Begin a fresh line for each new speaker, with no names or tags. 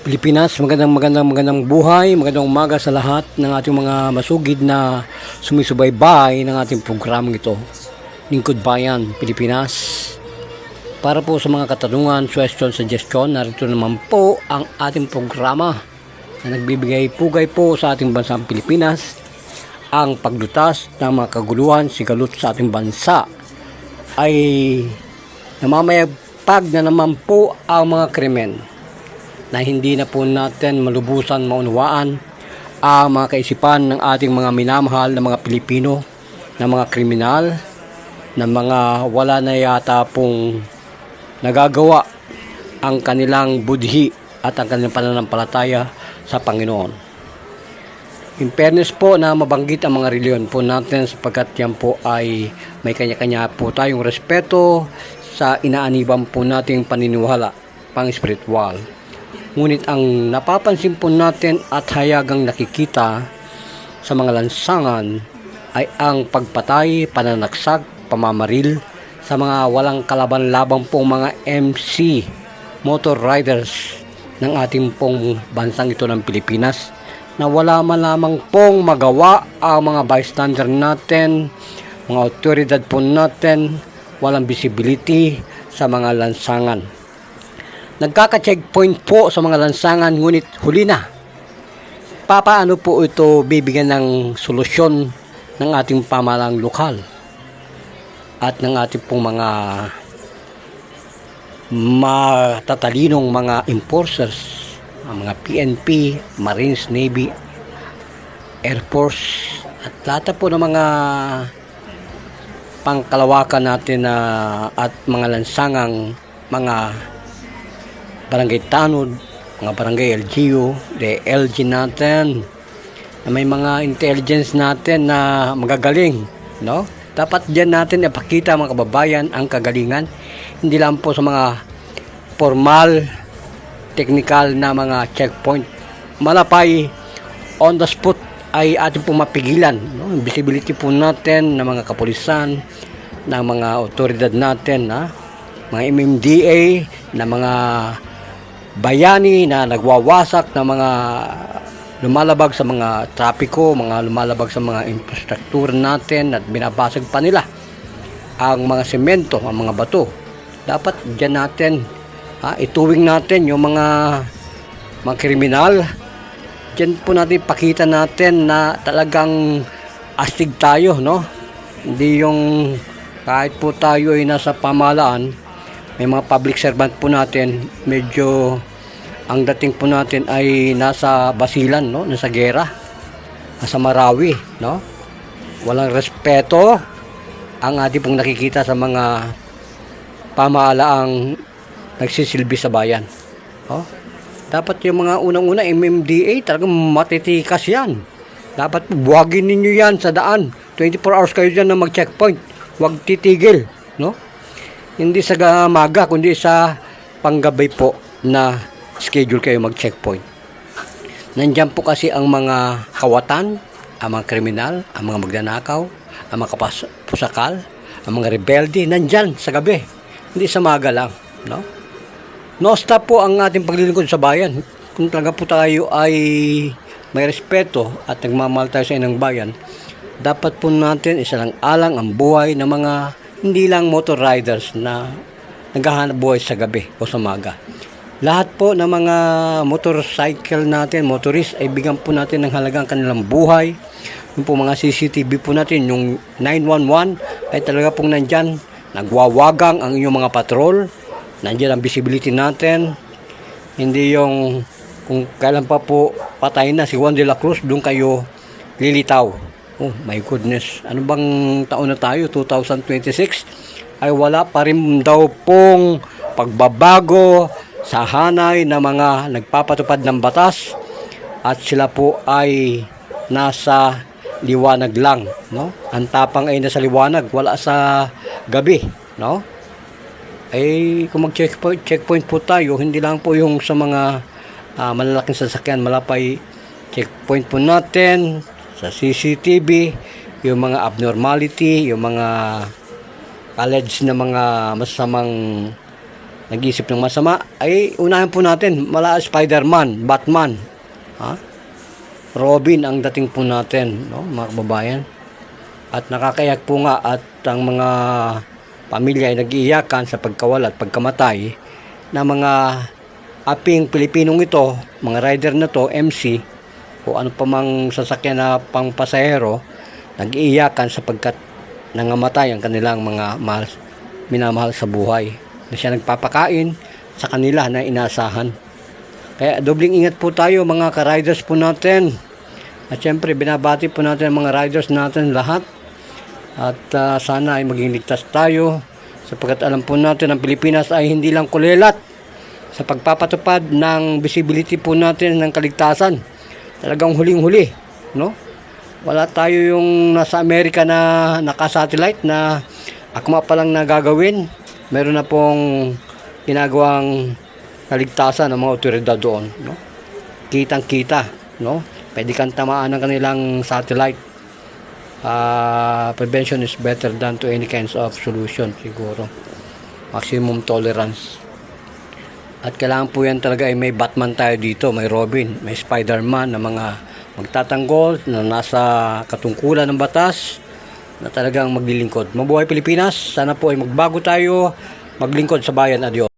Pilipinas, magandang buhay, magandang umaga sa lahat ng ating mga masugid na sumisubaybay ng ating programang ito. Lingkod Bayan, Pilipinas. Para po sa mga katanungan, question, suggestion, narito naman po ang ating programa na nagbibigay pugay po sa ating bansang Pilipinas, ang paglutas ng mga kaguluhan, sigalot sa ating bansa ay namamayagpag na naman po ang mga krimen na hindi na po natin malubusan maunawaan ang mga kaisipan ng ating mga minamahal na mga Pilipino, na mga kriminal, na mga wala na yata pong nagagawa ang kanilang budhi at ang kanilang pananampalataya sa Panginoon. In fairness po na mabanggit ang mga reliyon po natin sapagkat yan po ay may kanya-kanya po tayong respeto sa inaaniban po nating paniniwala pang-spiritual. Ngunit ang napapansin po natin at hayagang nakikita sa mga lansangan ay ang pagpatay, pananaksag, pamamaril sa mga walang kalaban-labang pong mga MC, motor riders ng ating pong bansang ito ng Pilipinas, na wala man lamang pong magawa ang mga bystander natin, mga otoridad po natin, walang visibility sa mga lansangan. Nagkaka-checkpoint po sa mga lansangan, ngunit huli na. Paano po ito bibigyan ng solusyon ng ating pamahalaang lokal at ng ating pong mga matatalinong mga enforcers, ang mga PNP, Marines, Navy, Air Force, at lahat po ng mga pangkalawakan natin at mga lansangang mga barangay tanod, mga barangay LGU, LG natin, na may mga intelligence natin na magagaling, no? Dapat diyan natin ipakita mga kababayan ang kagalingan, hindi lang po sa mga formal, technical na mga checkpoint. Malapay, on the spot ay ating pong mapigilan, no? Visibility po natin ng mga kapulisan, ng mga otoridad natin, mga MMDA, na mga bayani na nagwawasak ng mga lumalabag sa mga trapiko, mga lumalabag sa mga infrastruktura natin at binabasag pa nila ang mga semento, ang mga bato. Dapat dyan natin ituwing natin yung mga kriminal. Dyan po natin pakita natin na talagang astig tayo, no? Hindi yung kahit po tayo ay nasa pamahalaan, may mga public servant po natin, medyo ang dating po natin ay nasa basilan, no? Nasa gera, nasa Marawi, no? Walang respeto ang ating pong nakikita sa mga pamahalaang nagsisilbi sa bayan, no? Dapat yung mga unang-una MMDA talagang matitikas yan. Dapat buwagin ninyo yan sa daan. 24 hours kayo dyan na mag-checkpoint. Huwag titigil, no? Hindi sa maga, kundi sa panggabay po na schedule kayo mag-checkpoint. Nandiyan po kasi ang mga kawatan, ang mga kriminal, ang mga magnanakaw, ang mga pusakal, ang mga rebelde, nandyan sa gabi. Hindi sa maga lang, no? No stop po ang ating paglilingkod sa bayan. Kung talaga po tayo ay may respeto at nagmamahal tayo sa inang bayan, dapat po natin isalang-alang ang buhay ng mga hindi lang motor riders na naghahanap buhay sa gabi o sa maga. Lahat po ng mga motorcycle natin, motorist, ay bigyan po natin ng halagang kanilang buhay. Yung po mga CCTV po natin, yung 911 ay talaga pong nandyan, nagwawagang ang inyong mga patrol, nandyan ang visibility natin. Hindi yung kung kailan pa po patay na si Juan de la Cruz, doon kayo lilitaw. Oh my goodness, ano bang taon na tayo? 2026 ay wala pa rin daw pong pagbabago sa hanay na mga nagpapatupad ng batas at sila po ay nasa liwanag lang, no? Ang tapang ay nasa liwanag, wala sa gabi, no? Ay kung mag-checkpoint po tayo, hindi lang po yung sa mga malalaking sasakyan, malapay checkpoint po natin sa CCTV, yung mga abnormality, yung mga alleged na mga masamang nag-iisip ng masama, ay unahin po natin, mala Spider-Man, Batman, ha? Robin ang dating po natin, no, mga kababayan. At nakakayak po nga at ang mga pamilya ay nag-iiyakan sa pagkawala at pagkamatay na mga aping Pilipinong ito, mga rider na to, MC, o ano pa mang sasakyan na pang pasahero, nag-iiyakan sapagkat nangamatay ang kanilang mga minamahal sa buhay. Na siya nagpapakain sa kanila na inaasahan. Kaya dobling ingat po tayo mga ka-riders po natin. At syempre binabati po natin ang mga riders natin lahat. At sana ay maging ligtas tayo sapagkat alam po natin ang Pilipinas ay hindi lang kulelat sa pagpapatupad ng visibility po natin ng kaligtasan. Talagang huling-huli, no? Wala tayo yung nasa Amerika na naka-satellite na akma pa lang na gagawin. Meron na pong ginagawang kaligtasan ng mga otoridad doon, no? Kitang-kita, no? Pwede kang tamaan ng kanilang satellite. Prevention is better than to any kinds of solution siguro. Maximum tolerance. At kailangan po yan talaga ay may Batman tayo dito, may Robin, may Spider-Man na mga magtatanggol na nasa katungkulan ng batas na talagang maglilingkod. Mabuhay Pilipinas, sana po ay magbago tayo, maglingkod sa bayan. Adios.